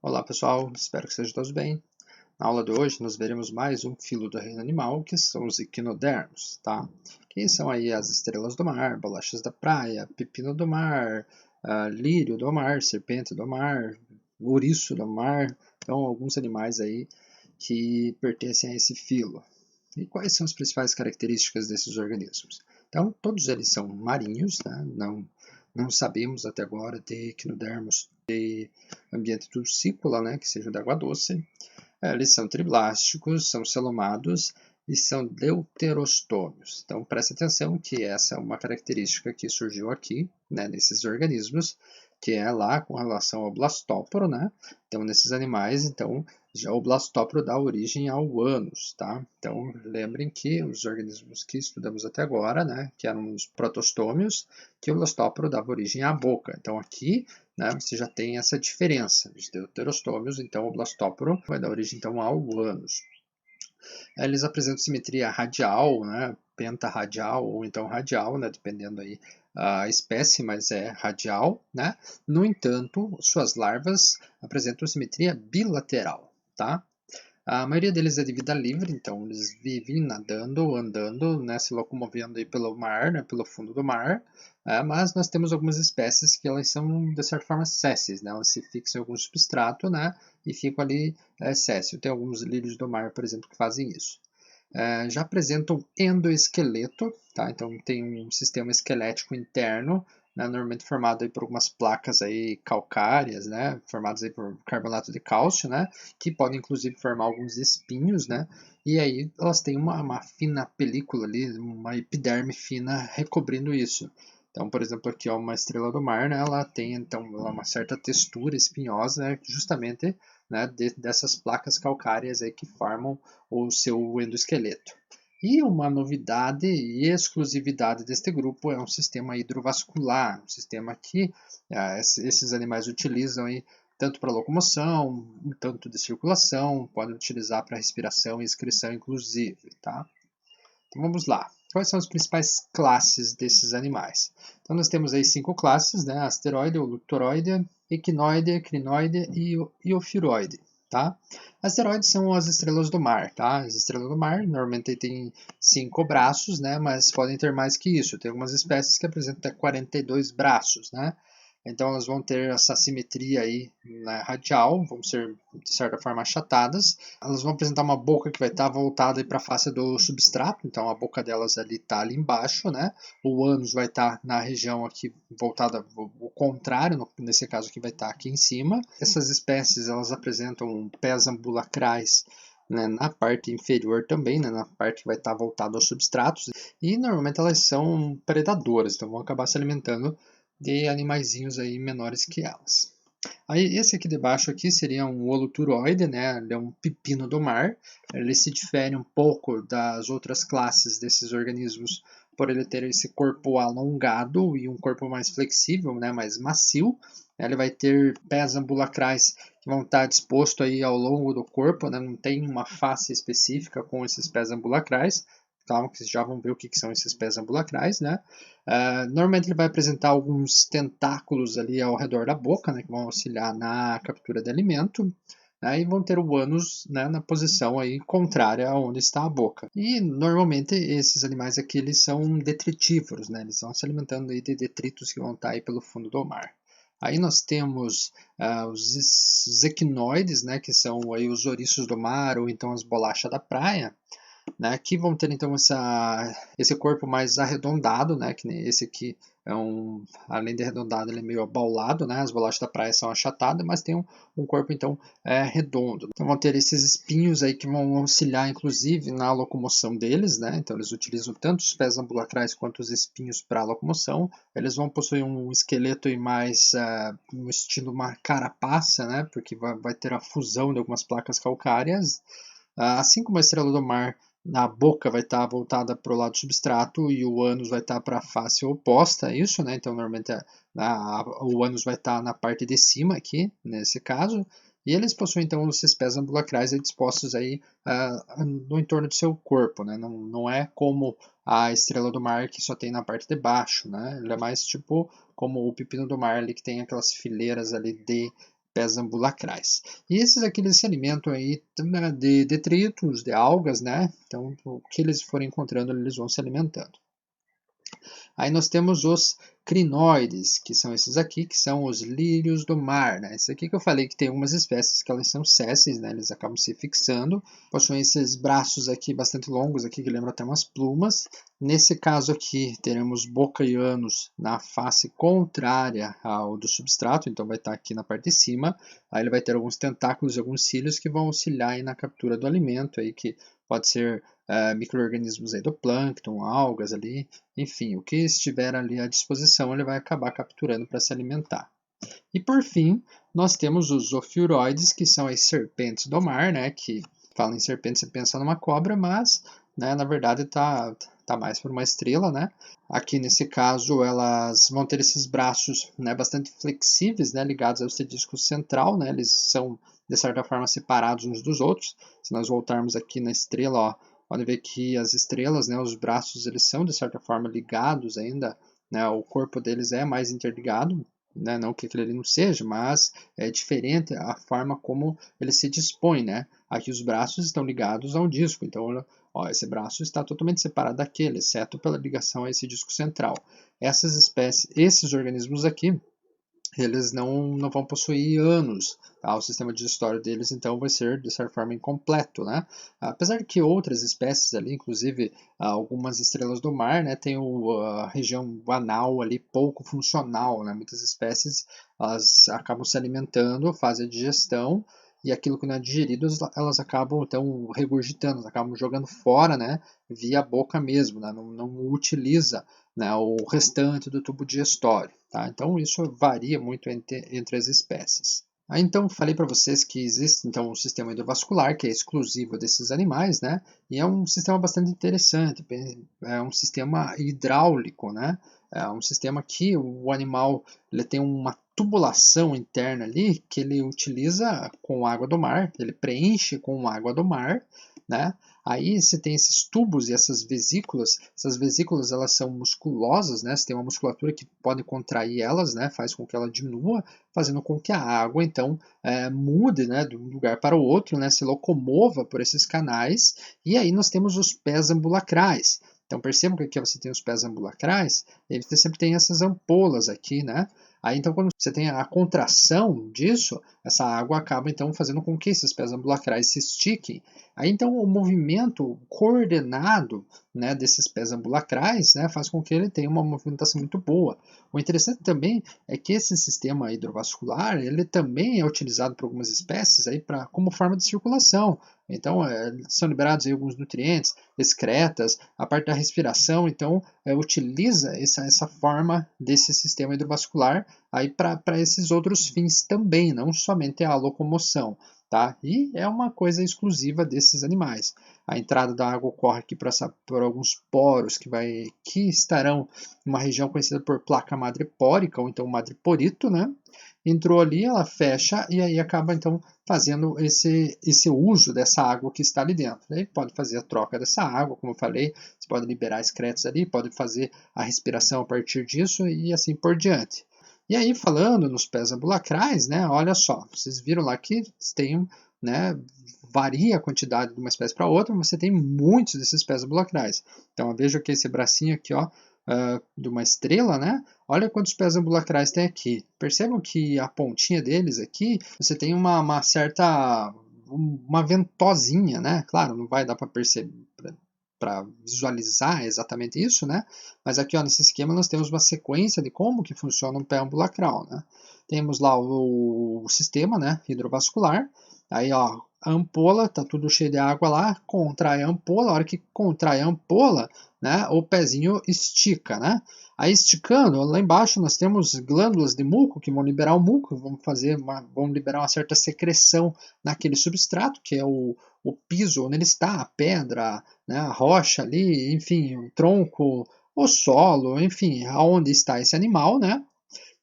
Olá pessoal, espero que estejam todos bem. Na aula de hoje nós veremos mais um filo do reino animal, que são os equinodermos, tá? Que são aí as estrelas do mar, bolachas da praia, pepino do mar, lírio do mar, serpente do mar, ouriço do mar. Então alguns animais aí que pertencem a esse filo. E quais são as principais características desses organismos? Então todos eles são marinhos, né? Não sabemos até agora de equinodermos de ambiente tussícola, né, que seja de água doce. Eles são triblásticos, são celomados e são deuterostômios. Então preste atenção que essa é uma característica que surgiu aqui, né, nesses organismos, que é lá com relação ao blastóporo, né? Então nesses animais, então já o blastóporo dá origem ao ânus, tá? Então lembrem que os organismos que estudamos até agora, né, que eram os protostômios, que o blastóporo dava origem à boca. Então aqui, né, você já tem essa diferença dos deuterostômios, então o blastóporo vai dar origem então ao ânus. Eles apresentam simetria radial, né, pentarradial ou então radial, né, dependendo aí a espécie, mas é radial, né? No entanto, suas larvas apresentam simetria bilateral, tá? A maioria deles é de vida livre, então eles vivem nadando, andando, né, se locomovendo aí pelo mar, né, pelo fundo do mar. Mas nós temos algumas espécies que elas são, de certa forma, sésseis, né? Elas se fixam em algum substrato, né, e ficam ali séssil. Tem alguns lírios do mar, por exemplo, que fazem isso. Já apresentam endoesqueleto, tá? Então tem um sistema esquelético interno, né, normalmente formado aí por algumas placas aí calcárias, né, formadas aí por carbonato de cálcio, né, que podem inclusive formar alguns espinhos, né, e aí elas têm uma fina película ali, uma epiderme fina recobrindo isso. Então, por exemplo, aqui ó, uma estrela do mar, né, ela tem então uma certa textura espinhosa, né, justamente, né, dessas placas calcárias aí que formam o seu endoesqueleto. E uma novidade e exclusividade deste grupo é um sistema hidrovascular, um sistema que esses animais utilizam aí, tanto para locomoção, tanto de circulação, podem utilizar para respiração e excreção, inclusive. Tá? Então vamos lá. Quais são as principais classes desses animais? Então nós temos aí 5 classes, né? Asteroide, Oluctoroide, Equinoide, Crinoide e Iofiroide. Tá? Asteroides são as estrelas do mar, tá? As estrelas do mar normalmente têm 5 braços, né? Mas podem ter mais que isso. Tem algumas espécies que apresentam até 42 braços, né? Então elas vão ter essa simetria aí, né, radial, vão ser de certa forma achatadas. Elas vão apresentar uma boca que vai estar voltada para a face do substrato, então a boca delas ali está ali embaixo, né? O ânus vai estar na região aqui voltada o contrário, nesse caso aqui vai estar aqui em cima. Essas espécies elas apresentam pés ambulacrais, né, na parte inferior também, né, na parte que vai estar voltada aos substratos, e normalmente elas são predadoras, então vão acabar se alimentando de animaizinhos aí menores que elas. Aí esse aqui de baixo aqui seria um holoturoide, né? Ele é um pepino do mar. Ele se difere um pouco das outras classes desses organismos por ele ter esse corpo alongado e um corpo mais flexível, né? Mais macio. Ele vai ter pés ambulacrais que vão estar dispostos aí ao longo do corpo, né? Não tem uma face específica com esses pés ambulacrais. Calma que vocês já vão ver o que são esses pés ambulacrais, né? Normalmente ele vai apresentar alguns tentáculos ali ao redor da boca, né, que vão auxiliar na captura de alimento, né, e vão ter o ânus, né, na posição aí contrária a onde está a boca. E normalmente esses animais aqui eles são detritívoros, né, eles vão se alimentando aí de detritos que vão estar aí pelo fundo do mar. Aí nós temos os equinoides, né, que são aí os ouriços do mar ou então as bolachas da praia, né, que vão ter então esse corpo mais arredondado, né, que esse aqui é além de arredondado, ele é meio abaulado, né, as bolachas da praia são achatadas, mas tem um corpo então redondo. Então vão ter esses espinhos aí que vão auxiliar inclusive na locomoção deles, né, então eles utilizam tanto os pés ambulacrais quanto os espinhos para a locomoção. Eles vão possuir um esqueleto aí mais no estilo uma carapaça, né, porque vai ter a fusão de algumas placas calcárias, assim como a estrela do mar, a boca vai estar voltada para o lado do substrato e o ânus vai estar para a face oposta a isso, né? Então, normalmente o ânus vai estar na parte de cima aqui, nesse caso, e eles possuem então esses pés ambulacrais dispostos aí no entorno do seu corpo, né? Não é como a estrela do mar que só tem na parte de baixo, né? Ele é mais tipo como o pepino do mar ali que tem aquelas fileiras ali de pés ambulacrais. E esses aqui eles se alimentam aí de detritos, de algas, né? Então, o que eles forem encontrando, eles vão se alimentando. Aí nós temos os crinoides, que são esses aqui, que são os lírios do mar, né? Esse aqui que eu falei que tem algumas espécies que elas são sésseis, né? Eles acabam se fixando, possuem esses braços aqui bastante longos, aqui que lembram até umas plumas. Nesse caso aqui, teremos boca e ânus na face contrária ao do substrato, então vai estar aqui na parte de cima. Aí ele vai ter alguns tentáculos e alguns cílios que vão auxiliar aí na captura do alimento, aí que pode ser micro-organismos aí do plâncton, algas ali, enfim, o que estiver ali à disposição ele vai acabar capturando para se alimentar. E por fim, nós temos os ofiuroides, que são as serpentes do mar, né, que fala em serpente, você pensa numa cobra, mas né, na verdade tá mais por uma estrela, né? Aqui nesse caso elas vão ter esses braços, né, bastante flexíveis, né, ligados ao disco central, né? Eles são de certa forma separados uns dos outros. Se nós voltarmos aqui na estrela, ó, pode ver que as estrelas, né, os braços, eles são de certa forma ligados ainda, né? O corpo deles é mais interligado, né? Não que aquele ali não seja, mas é diferente a forma como ele se dispõe, né? Aqui os braços estão ligados ao disco, então ó, esse braço está totalmente separado daquele, exceto pela ligação a esse disco central. Essas espécies, esses organismos aqui, eles não vão possuir ânus, tá? O sistema digestório deles, então, vai ser, de certa forma, incompleto, né? Apesar de que outras espécies ali, inclusive algumas estrelas do mar, né, tem a região anal ali pouco funcional, né? Muitas espécies, elas acabam se alimentando, fazem a digestão, e aquilo que não é digerido, elas acabam, então, regurgitando, elas acabam jogando fora, né, via boca mesmo, né? Não utiliza, né, o restante do tubo digestório. Tá? Então, isso varia muito entre as espécies. Aí, então, falei para vocês que existe então, um sistema hidrovascular que é exclusivo desses animais, né? E é um sistema bastante interessante, é um sistema hidráulico, né? É um sistema que o animal ele tem uma tubulação interna ali que ele utiliza com água do mar, ele preenche com água do mar, né? Aí você tem esses tubos e essas vesículas elas são musculosas, né? Você tem uma musculatura que pode contrair elas, né? Faz com que ela diminua, fazendo com que a água então mude, né? De um lugar para o outro, né? Se locomova por esses canais. E aí nós temos os pés ambulacrais. Então percebam que aqui você tem os pés ambulacrais, e você sempre tem essas ampolas aqui, né? Aí então quando você tem a contração disso, essa água acaba então fazendo com que esses pés ambulacrais se estiquem. Aí então o movimento coordenado, né, desses pés ambulacrais, né, faz com que ele tenha uma movimentação muito boa. O interessante também é que esse sistema hidrovascular ele também é utilizado por algumas espécies aí como forma de circulação. Então são liberados aí alguns nutrientes, excretas, a parte da respiração, então utiliza essa forma desse sistema hidrovascular aí para esses outros fins também, não somente a locomoção. Tá? E é uma coisa exclusiva desses animais. A entrada da água ocorre aqui por alguns poros que estarão em uma região conhecida por placa madrepórica, ou então madreporito, né? Entrou ali, ela fecha e aí acaba então fazendo esse uso dessa água que está ali dentro. Aí pode fazer a troca dessa água, como eu falei, você pode liberar excretos ali, pode fazer a respiração a partir disso e assim por diante. E aí, falando nos pés ambulacrais, né, olha só, vocês viram lá que tem, né, varia a quantidade de uma espécie para outra, mas você tem muitos desses pés ambulacrais. Então, veja que esse bracinho aqui, ó, de uma estrela, né, olha quantos pés ambulacrais tem aqui. Percebam que a pontinha deles aqui, você tem uma certa, uma ventosinha, né, claro, não vai dar para perceber, para visualizar exatamente isso, né? Mas aqui, ó, nesse esquema nós temos uma sequência de como que funciona um pé ambulacral, né? Temos lá o sistema, né, hidrovascular. Aí, ó, a ampola, tá tudo cheio de água lá, contrai a ampola, a hora que contrai a ampola, né, o pezinho estica, né? Aí esticando, lá embaixo nós temos glândulas de muco que vão liberar o muco, vão liberar uma certa secreção naquele substrato, que é o piso onde ele está, a pedra, né, a rocha ali, enfim, o tronco, o solo, enfim, aonde está esse animal, né?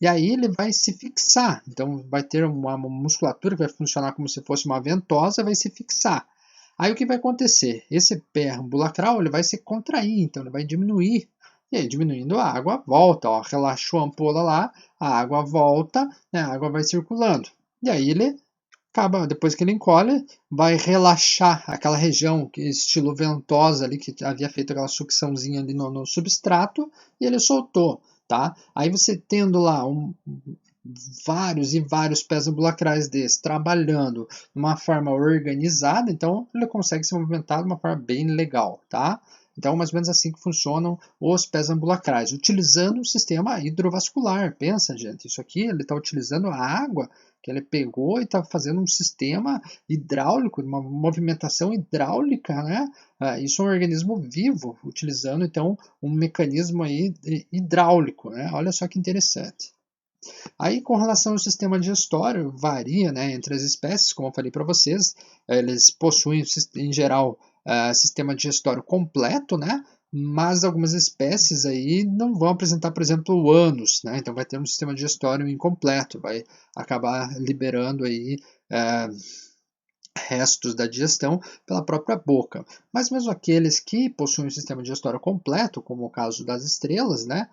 E aí ele vai se fixar. Então vai ter uma musculatura que vai funcionar como se fosse uma ventosa, vai se fixar. Aí o que vai acontecer? Esse pé ambulacral ele vai se contrair, então ele vai diminuir. E aí, diminuindo a água, volta, ó, relaxou a ampola lá, a água volta, né, a água vai circulando. e aí ele acaba, depois que ele encolhe, vai relaxar aquela região que estilo ventosa ali, que havia feito aquela sucçãozinha ali no substrato, e ele soltou, tá? Aí você tendo lá vários e vários pés ambulacrais desses trabalhando de uma forma organizada, então ele consegue se movimentar de uma forma bem legal, tá? Então, mais ou menos assim que funcionam os pés ambulacrais, utilizando o sistema hidrovascular. Pensa, gente, isso aqui ele está utilizando a água que ele pegou e está fazendo um sistema hidráulico, uma movimentação hidráulica, né? Isso é um organismo vivo, utilizando então um mecanismo aí hidráulico, né? Olha só que interessante. Aí, com relação ao sistema digestório, varia, né, entre as espécies, como eu falei para vocês, eles possuem, em geral, sistema digestório completo, né, mas algumas espécies aí não vão apresentar, por exemplo, o ânus, né, então vai ter um sistema digestório incompleto, vai acabar liberando aí restos da digestão pela própria boca. Mas mesmo aqueles que possuem um sistema digestório completo, como o caso das estrelas, né,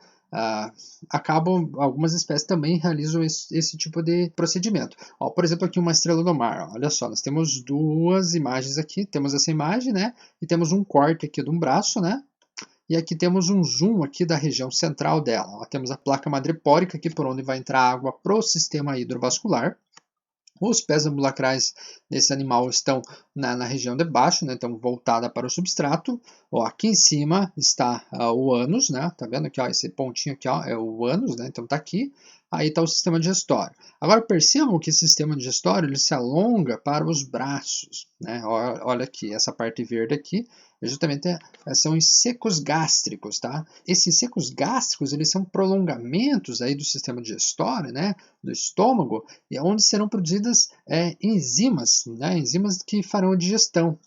acabam, algumas espécies também realizam esse tipo de procedimento. Ó, por exemplo, aqui uma estrela do mar. Ó, olha só, nós temos duas imagens aqui. Temos essa imagem, né, e temos um corte aqui de um braço, né, e aqui temos um zoom aqui da região central dela. Ó, temos a placa madrepórica aqui por onde vai entrar água para o sistema hidrovascular. Os pés ambulacrais desse animal estão na região de baixo, né, então voltada para o substrato. Ó, aqui em cima está o ânus, né, tá vendo aqui, ó, esse pontinho aqui, ó, é o ânus, né, então tá aqui. Aí está o sistema digestório. Agora percebam que esse sistema digestório ele se alonga para os braços, né? Olha aqui, essa parte verde aqui, justamente são os secos gástricos, tá? Esses secos gástricos eles são prolongamentos aí do sistema digestório, né, do estômago, e onde serão produzidas enzimas, né, enzimas que farão a digestão.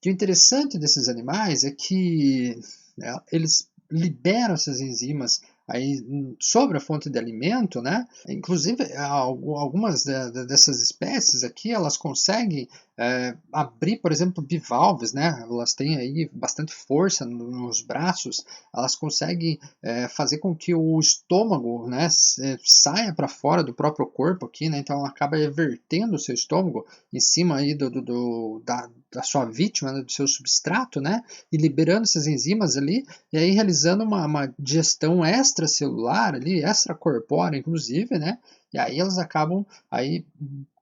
E o interessante desses animais é que eles liberam essas enzimas aí sobre a fonte de alimento, né? Inclusive algumas dessas espécies aqui elas conseguem abrir, por exemplo, bivalves, né? Elas têm aí bastante força nos braços, elas conseguem fazer com que o estômago, né, saia para fora do próprio corpo aqui, né? Então ela acaba evertendo o seu estômago em cima aí da sua vítima, né, do seu substrato, né? E liberando essas enzimas ali e aí realizando uma digestão extracelular ali, extracorpórea inclusive, né? E aí elas acabam aí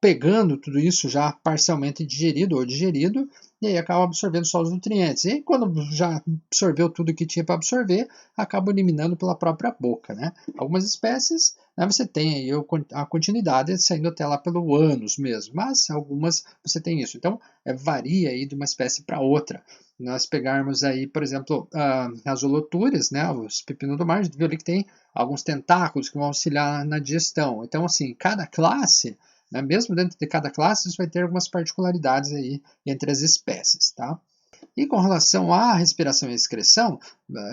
pegando tudo isso já parcialmente digerido ou digerido e aí acabam absorvendo só os nutrientes. E aí, quando já absorveu tudo que tinha para absorver, acaba eliminando pela própria boca, né? Algumas espécies, né, você tem aí a continuidade saindo até lá pelo ânus mesmo, mas algumas você tem isso. Então, varia aí de uma espécie para outra. Nós pegarmos aí, por exemplo, as holotúrias, né, os pepinos do mar, a gente viu ali que tem alguns tentáculos que vão auxiliar na digestão. Então, assim, cada classe, né, mesmo dentro de cada classe, você vai ter algumas particularidades aí entre as espécies, tá? E com relação à respiração e excreção,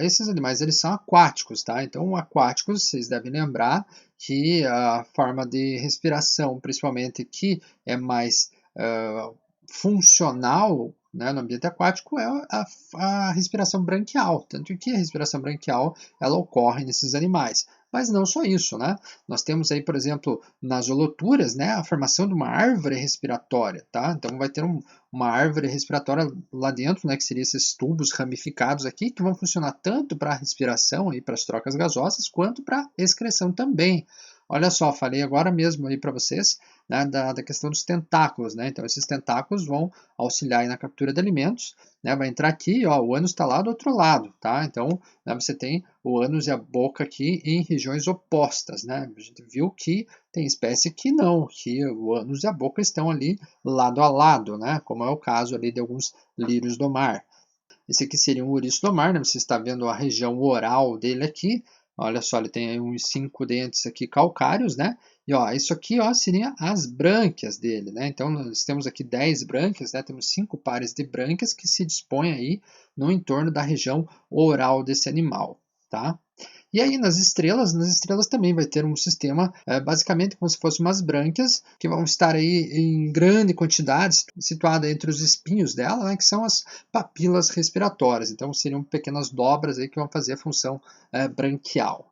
esses animais eles são aquáticos, tá? Então, aquáticos, vocês devem lembrar que a forma de respiração, principalmente que é mais funcional, né, no ambiente aquático é a respiração branquial, tanto que a respiração branquial ela ocorre nesses animais. Mas não só isso, né? Nós temos aí, por exemplo, nas holoturas, né, a formação de uma árvore respiratória, tá? Então vai ter uma árvore respiratória lá dentro, né, que seriam esses tubos ramificados aqui, que vão funcionar tanto para a respiração e para as trocas gasosas, quanto para a excreção também. Olha só, falei agora mesmo aí para vocês, né, da questão dos tentáculos, né? Então esses tentáculos vão auxiliar na captura de alimentos, né? Vai entrar aqui, ó, o ânus está lá do outro lado, tá? Então, né, você tem o ânus e a boca aqui em regiões opostas, né? A gente viu que tem espécie que não, que o ânus e a boca estão ali lado a lado, né? Como é o caso ali de alguns lírios do mar. Esse aqui seria um ouriço do mar, né? Você está vendo a região oral dele aqui. Olha só, ele tem uns 5 dentes aqui calcários, né? E ó, isso aqui ó, seria as brânquias dele, né? Então, nós temos aqui 10 brânquias, né? Temos 5 pares de brânquias que se dispõem aí no entorno da região oral desse animal, tá? E aí nas estrelas também vai ter um sistema basicamente como se fossem umas brânquias que vão estar aí em grande quantidade situada entre os espinhos dela, né, que são as papilas respiratórias. Então seriam pequenas dobras aí que vão fazer a função branquial.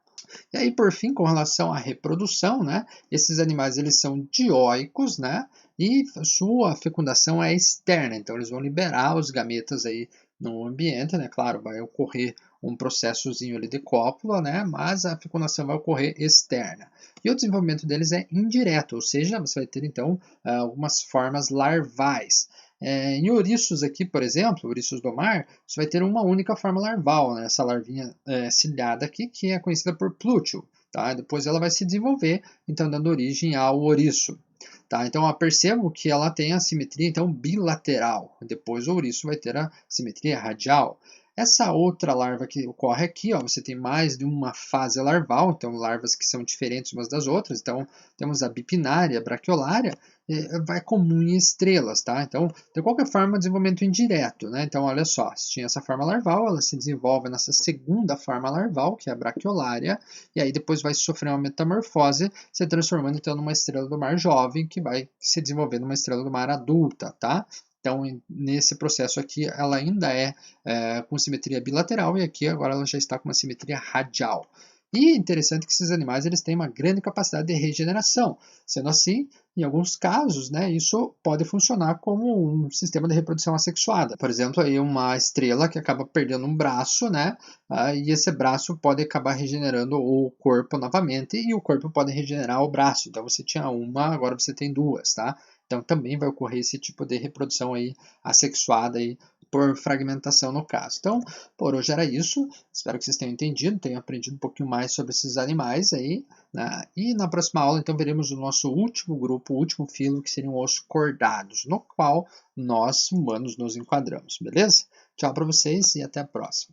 E aí, por fim, com relação à reprodução, né, esses animais eles são dioicos, né, e sua fecundação é externa, então eles vão liberar os gametas aí no ambiente, né, claro, vai ocorrer um processozinho ali de cópula, né, mas a fecundação vai ocorrer externa. E o desenvolvimento deles é indireto, ou seja, você vai ter então algumas formas larvais. Em ouriços aqui, por exemplo, ouriços do mar, você vai ter uma única forma larval, né? Essa larvinha ciliada aqui, que é conhecida por plúteo. Tá? Depois ela vai se desenvolver, então dando origem ao ouriço. Tá? Então eu percebo que ela tem a simetria então, bilateral. Depois o ouriço vai ter a simetria radial. Essa outra larva que ocorre aqui, ó, você tem mais de uma fase larval, então larvas que são diferentes umas das outras. Então temos a bipinária, a braquiolária, vai comum em estrelas, tá? Então, de qualquer forma, desenvolvimento indireto, né? Então, olha só, se tinha essa forma larval, ela se desenvolve nessa segunda forma larval, que é a braquiolária, e aí depois vai sofrer uma metamorfose, se transformando então numa estrela do mar jovem, que vai se desenvolver numa estrela do mar adulta, tá? Então, nesse processo aqui, ela ainda é com simetria bilateral, e aqui agora ela já está com uma simetria radial. E é interessante que esses animais eles têm uma grande capacidade de regeneração. Sendo assim, em alguns casos, né, isso pode funcionar como um sistema de reprodução assexuada. Por exemplo, aí uma estrela que acaba perdendo um braço, né, e esse braço pode acabar regenerando o corpo novamente e o corpo pode regenerar o braço. Então você tinha uma, agora você tem duas, tá? Então também vai ocorrer esse tipo de reprodução aí assexuada aí por fragmentação no caso. Então, por hoje era isso. Espero que vocês tenham entendido, tenham aprendido um pouquinho mais sobre esses animais aí, né? E na próxima aula, então, veremos o nosso último grupo, o último filo, que seriam os cordados, no qual nós, humanos, nos enquadramos, beleza? Tchau para vocês e até a próxima.